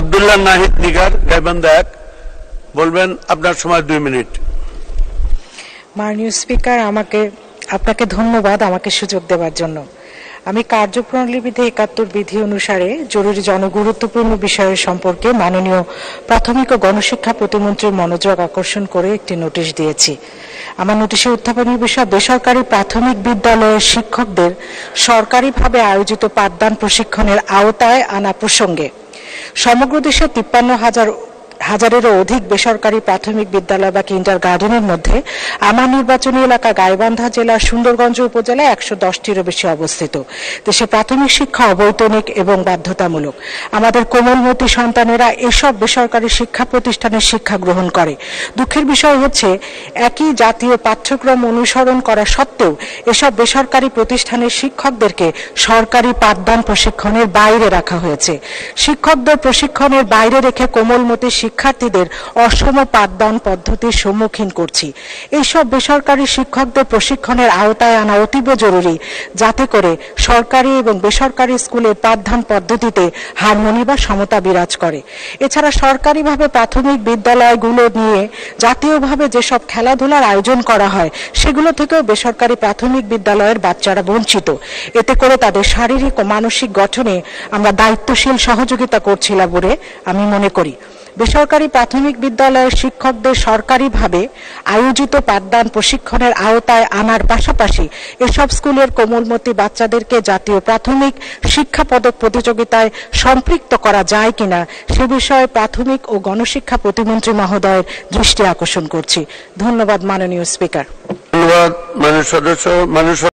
আব্দুল্লাহ নাহিদ নিগার, গাইবান্ধা 1, বলবেন। আপনার সময় 2 মিনিট। মাননীয় স্পিকার, আপনাকে ধন্যবাদ আমাকে সুযোগ দেওয়ার জন্য। আমি কার্যপ্রণালী বিধি 71 বিধি অনুসারে জরুরি জনগুরুত্বপূর্ণ বিষয়ের সম্পর্কে মাননীয় প্রাথমিক ও গণশিক্ষা প্রতিমন্ত্রীর মনোযোগ আকর্ষণ করে একটি নোটিশ দিয়েছি। আমার নোটিশের উত্থাপনীয় বিষয় বেসরকারি প্রাথমিক বিদ্যালয়ের শিক্ষকদের সরকারিভাবে আয়োজিত পাঠদান প্রশিক্ষণের আওতায় আনা প্রসঙ্গে। সমগ্র দেশে 53,000-এরও অধিক বেসরকারি প্রাথমিক বিদ্যালয় বা কিন্ডার গার্ডেনের মধ্যে আমার নির্বাচনী এলাকা গাইবান্ধা জেলার সুন্দরগঞ্জ উপজেলায় 110টিরও বেশি অবস্থিত। দেশে প্রাথমিক শিক্ষা অবৈতনিক এবং বাধ্যতামূলক। আমাদের কোমলমতি সন্তানেরা এসব বেসরকারি শিক্ষা প্রতিষ্ঠানের শিক্ষা গ্রহণ করে। দুঃখের বিষয় হচ্ছে, একই জাতীয় পাঠ্যক্রম অনুসরণ করা সত্ত্বেও এসব বেসরকারি প্রতিষ্ঠানের শিক্ষকদেরকে সরকারি পাঠদান প্রশিক্ষণের বাইরে রাখা হয়েছে। শিক্ষকদের প্রশিক্ষণের বাইরে রেখে কোমলমতি শিক্ষার্থীদের অসম পাঠদান পদ্ধতির সম্মুখীন করছি। এইসব বেসরকারি শিক্ষকদের প্রশিক্ষণের আওতায় আনা অতীব জরুরি, যাতে করে সরকারি এবং বেসরকারি স্কুলের পাঠদান পদ্ধতিতে হারমোনি বা সমতা বিরাজ করে। এছাড়া সরকারিভাবে প্রাথমিক বিদ্যালয়গুলো নিয়ে জাতীয়ভাবে যেসব খেলাধুলার আয়োজন করা হয়, সেগুলো থেকেও বেসরকারি প্রাথমিক বিদ্যালয়ের বাচ্চারা বঞ্চিত। এতে করে তাদের শারীরিক ও মানসিক গঠনে আমরা দায়িত্বশীল সহযোগিতা করছিলাম বলে আমি মনে করি। বেসরকারি প্রাথমিক বিদ্যালয়ের শিক্ষকদের সরকারিভাবে আয়োজিত পাঠদান প্রশিক্ষণের আওতায় আনার পাশাপাশি এসব স্কুলের কোমলমতি বাচ্চাদেরকে জাতীয় প্রাথমিক শিক্ষা পদক প্রতিযোগিতায় সম্পৃক্ত করা যায় কিনা সে বিষয়ে প্রাথমিক ও গণশিক্ষা প্রতিমন্ত্রী মহোদয়ের দৃষ্টি আকর্ষণ করছি। ধন্যবাদ মাননীয় স্পিকার। ধন্যবাদ মাননীয় সদস্য।